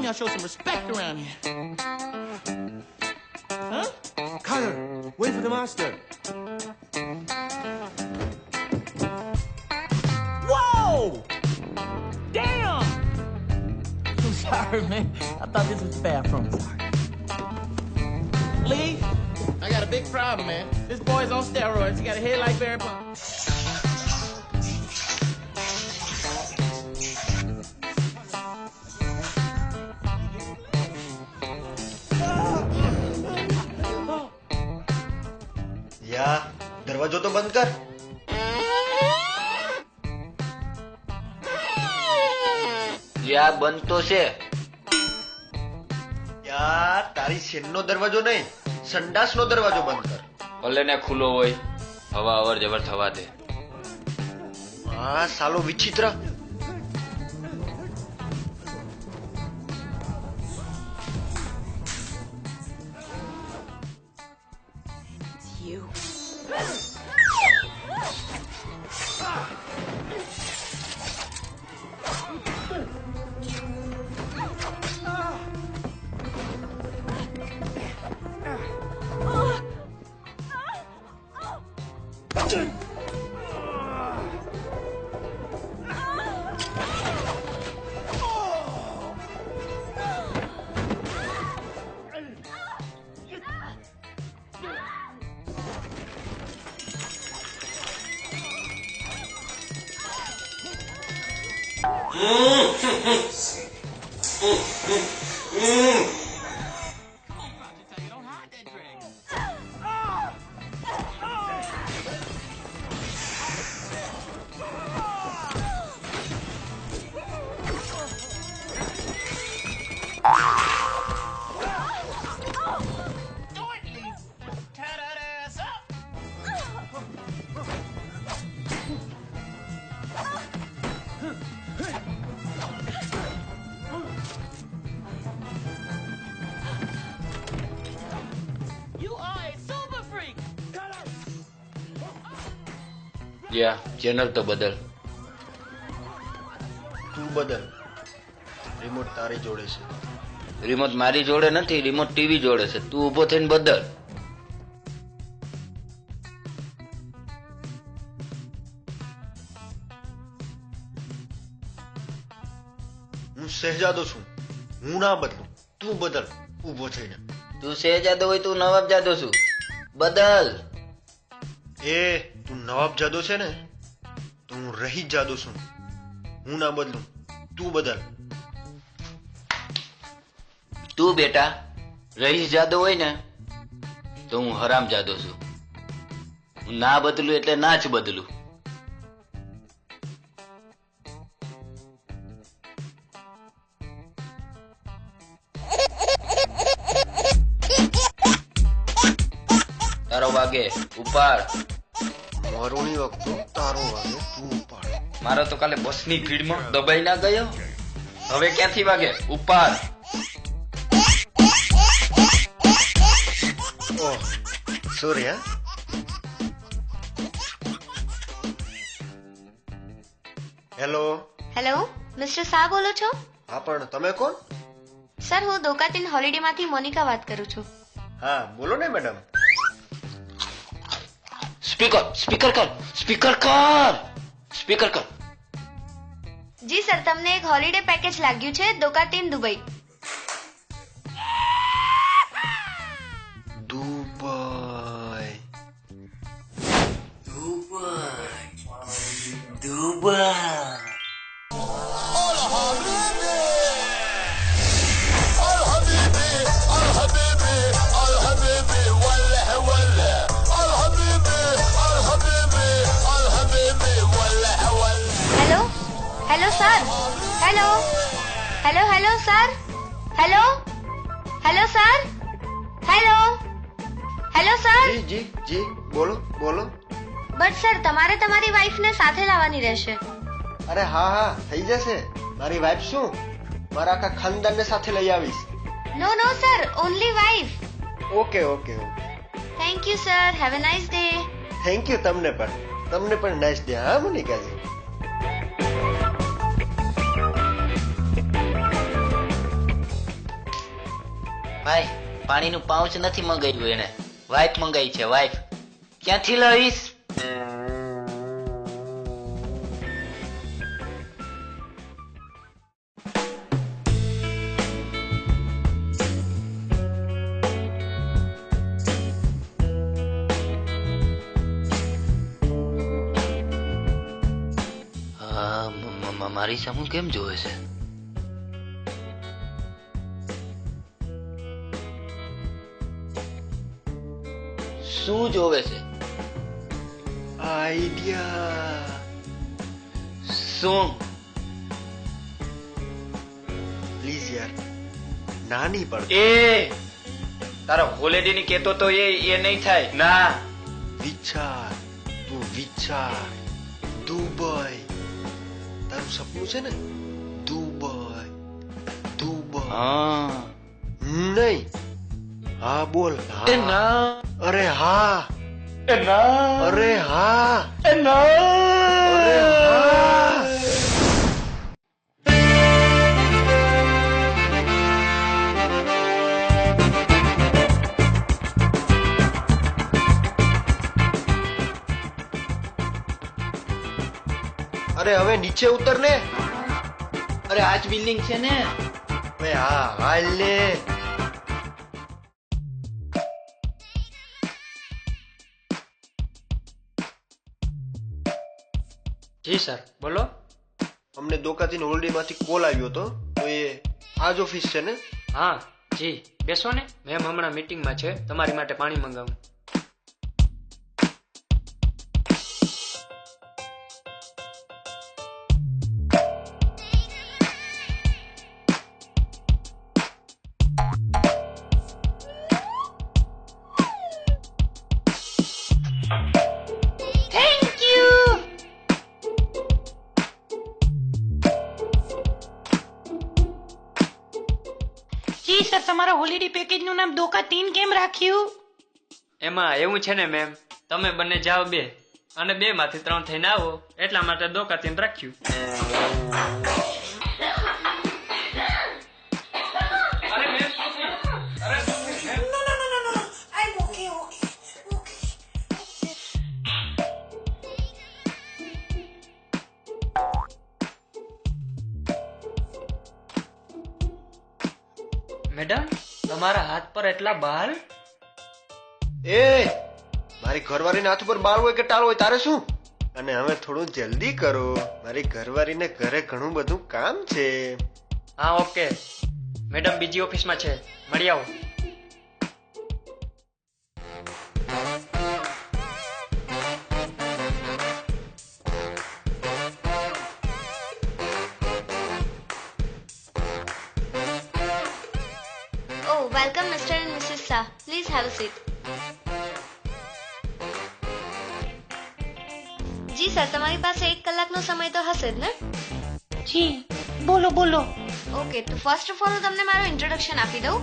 time y'all show some respect around here. Huh? Connor, wait for the master. Whoa! Damn! I'm sorry, man. I thought this was the bathroom. Sorry. Lee, I got a big problem, man. This boy's on steroids. He got a head like Barry Bonds. યા દરવાજો તો બંધ કર. યા બંધ તો છે. યાર તારી શેનનો દરવાજો નહીં, સંડાસનો દરવાજો બંધ કર. ભલે ને ખુલ્લો હોય, હવા અવર જવર થવા દે. હા સાલો વિચિત્ર. યા ચેનલ તો બદલ. તું બદલ. રિમોટ તારી જોડે છે. રિમોટ મારી જોડે નથી, રિમોટ ટીવી જોડે છે. તું ઉભો થઈને બદલ. હું શહેજાદો છું, હું ના બદલું. તું બદલ ઊભો થઈને. તું શહેજાદો હોય તું નવાબ જાદો છું. બદલ. એ તું નવાબ જાદો છે ને, તો હું રહી જાદો છું. હું ના બદલું, તું બદલ. તું બેટા રહીશ જાદો હોય ને તો હું હરામ જાદો છું. હું ના બદલું એટલે ના જ બદલું. તારો વાગે ઉપાડ. મારો ની વખતો તારો વાગે તું ઉપાડ. મારો તો કાલે બસની ભીડમાં દબાઈ ના ગયો. હવે ક્યાંથી વાગે? ઉપાડ. ઓહ સોરી. હા હેલો. હેલો, મિસ્ટર શાહ બોલો છો? હા પણ તમે કોણ? સર, હું દોકાતીન હોલિડેમાંથી મોનિકા વાત કરું છું. હા બોલો ને મેડમ. સ્પીકર સ્પીકર કર, સ્પીકર કર, સ્પીકર કર. જી સર, તમને એક હોલિડે પેકેજ લાગ્યું છે દોકાતીન Dubai. Dubai. Dubai Dubai. Hello sir. Hello hello hello sir. Hello hello sir. Hello hello sir. જી જી જી બોલો બોલો. બટ સર, તમારે તમારી વાઈફને સાથે લાવવાની રહેશે. અરે હા હા થઈ જશે. મારી વાઈફ શું, મારા આખા ખાનદાનને સાથે લઈ આવીશ. No no sir, only wife. Okay okay okay. Thank you sir. Have a nice day. Thank you. તમને પણ નાઇસ ડે. હા મોનિકાજી. ભાઈ પાણીનું પાઉચ નથી મંગાવ્યું એને, વાઇફ મંગાવી છે વાઇફ. ક્યાંથી લાવીશ? મારી સામું કેમ જોવે છે? શું જોવે છે? આઈડિયા. શું? પ્લીઝ યાર, નાની પડ. એ તારા હોલિડે ની કેતો તો એ નહીં થાય ના. વિચાર, તું વિચાર. દુબઈ તારું સપનું છે ને? દુબઈ. દુબઈ. હા. નહીં, હા બોલ. એ હા. ના. અરે હા. એ ના. અરે હા. એ ના. અરે હા. અરે હવે નીચે ઉતર ને. અરે આજ બિલ્ડિંગ છે ને. હવે હા હાલ ને. જી સર, બોલો. અમને દોકાથી હોલિડે માંથી કોલ આવ્યો હતો, તો એ આજ ઓફિસ છે ને? હા જી, બેસો ને. મેમ હમણાં મીટિંગમાં છે, તમારી માટે પાણી મંગાવું. જી સર, તમારા હોલિડે પેકેજ નું નામ દોકા 3 કેમ રાખ્યું? એમાં એવું છે ને મેમ, તમે બંને જાઓ 2 અને 2 માંથી 3 થઈને આવો, એટલા માટે દોકાતીન રાખ્યું. મેડમ, તમારા હાથ પર એટલા બાલ? એ મારી ઘરવાળીના હાથ ઉપર બાળ હોય કે ટાળ હોય, તારે શું? અને હવે થોડું જલ્દી કરો, મારી ઘરવાળીને ઘરે ઘણું બધું કામ છે. હા ઓકે મેડમ, બીજી ઓફિસમાં છે, મળી આવો. Oh, welcome Mr. and Mrs. Shah. Please have a seat. જી સર, તમારી પાસે 1 કલાકનો સમય તો હશે જ ને? જી, બોલો બોલો. ઓકે, તો ફર્સ્ટ ઓફ ઓલ હું તમને મારું ઇન્ટ્રોડક્શન આપી દઉં.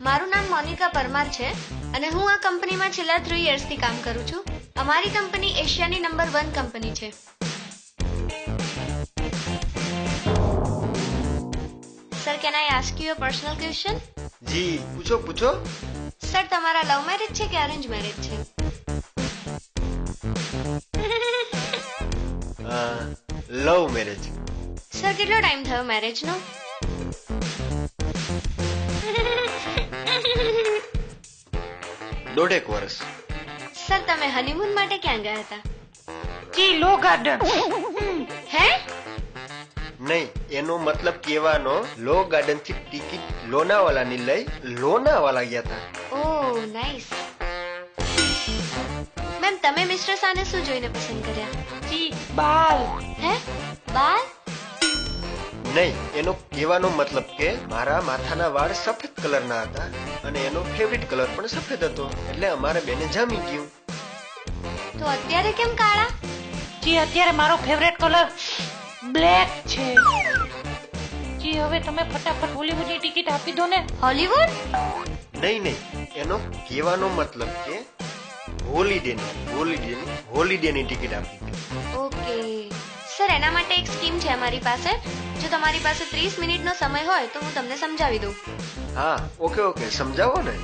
મારું નામ મોનિકા પરમાર છે અને હું આ કંપનીમાં છેલ્લા 3 યર્સથી કામ કરું છું. અમારી કંપની એશિયાની નંબર 1 કંપની છે. Sir, can I ask you a personal question? જી પૂછો પૂછો. સર, તમારા લવ મેરેજ છે કે અરેન્જ મેરેજ છે? Love marriage. સર, કેટલો ટાઈમ થયો મેરેજનો? દોઢેક વર્ષ. સર, તમે હનીમૂન માટે ક્યાં ગયા હતા? જી, લો ગાર્ડન. હે? નહીં, એનો મતલબ કહેવાનો લો ગાર્ડન થી ટિકિટ લોનાવાલાની લઈ લોનાવાલા ગયા હતા. ઓહ, નાઈસ. મેમ, તમે મિસ્ટર શાહને શું જોઈને પસંદ કર્યા? જી, બાલ. હે? બાલ? નહીં, એનો કહેવાનો મતલબ કે મારા માથાના વાળ સફેદ કલરના હતા અને એનો ફેવરિટ કલર પણ સફેદ હતો, એટલે અમારે બેને જામી ગયું. તો અત્યારે કેમ કાળા? જી, અત્યારે મારો ફેવરેટ કલર બ્લેક છે. જી, હવે તમે ફટાફટ હોલીવુડની ટિકિટ આપી દો ને. હોલીવુડ? નહીં નહીં, એનો કહેવાનો મતલબ કે હોલિડેની ટિકિટ આપી. ઓકે. સર એના માટે એક સ્કીમ છે અમારી પાસે. જો તમારી પાસે 30 મિનિટનો સમય હોય તો હું તમને સમજાવી દઉં. હા ઓકે ઓકે સમજાવો ને.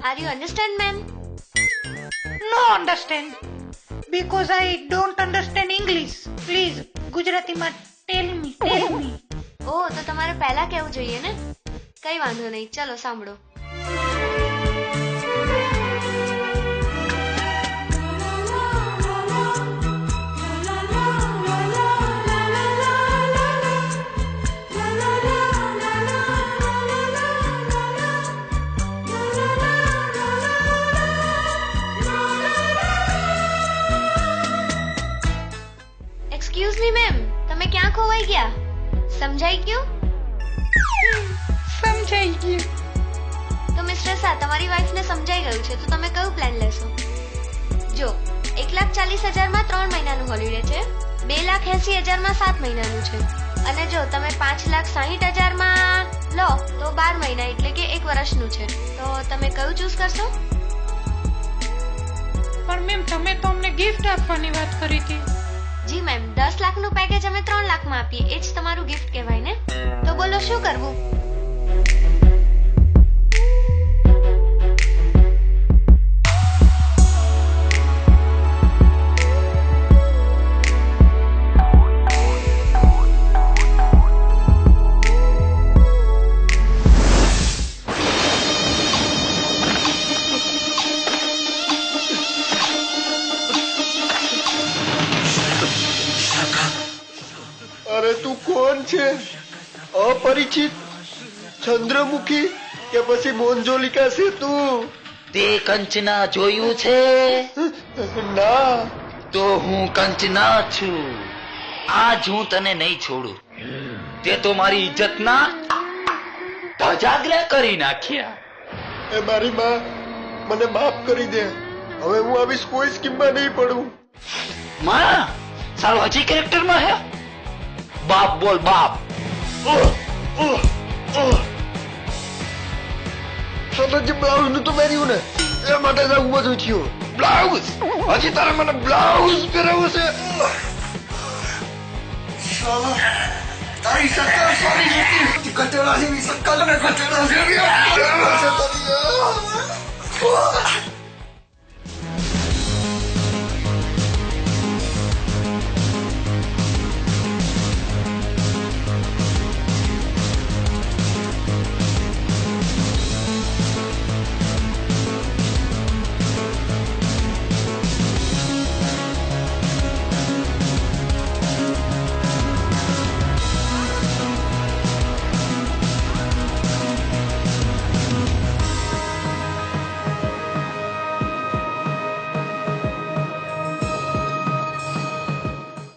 Are you understand ma'am? No understand because I don't understand English. Please ગુજરાતીમાં ટેલ મી. ઓહ તો તમારે પહેલા કહેવું જોઈએ ને. કઈ વાંધો નહીં, ચલો સાંભળો. એક્સક્યુઝ મી મેમ, તમે ક્યાં ખોવાઈ ગયા? સમજાઈ ગયું? સમજાઈ ગયું. તો મિસ્ટર શાહ, તમારી વાઈફને સમજાઈ ગયું છે, તો તમે કયું પ્લાન લેશો? જો 1,40,000 3 મહિનાનું હોલિડે છે, 2,80,000 7 મહિનાનું છે, અને જો તમે 5,60,000 લો તો 12 મહિના એટલે કે 1 વર્ષનું છે. તો તમે કયું ચૂઝ કરશો? પણ મેમ તમે તો અમને ગિફ્ટ આપવાની વાત કરી હતી. જી મેમ, 10 લાખનું પેકેજ અમે 3 લાખમાં આપીએ, એ જ તમારું ગિફ્ટ કહેવાય ને. તો બોલો શું કરવું? અરે તું કોણ છે? અપરિચિત, ચંદ્રમુખી કે પછી મોન્જોલિકા છે તું? તે કંચના જોયું છે? ના. તો હું કંચના છું. આજ હું તને નહીં છોડું. તે તો મારી ઇજ્જતના ધજાગરા કરી નાખ્યા. એ મારી માં, મને માફ કરી દે. હવે હું આવી કોઈ સ્કીમમાં નહીં પડું. માં સારું હજી કેરેક્ટરમાં હે? બાપ બોલ બાપ. સતત બ્લાઉઝ નું તો પહેર્યું ને, એ માટે આવું બધું થયું. બ્લાઉઝ હજી તારે મને બ્લાઉઝ પહેરાવું છે? તારી શક્કર સારી નથી, કચરા જેવી શક્કર ને કચરા જેવી.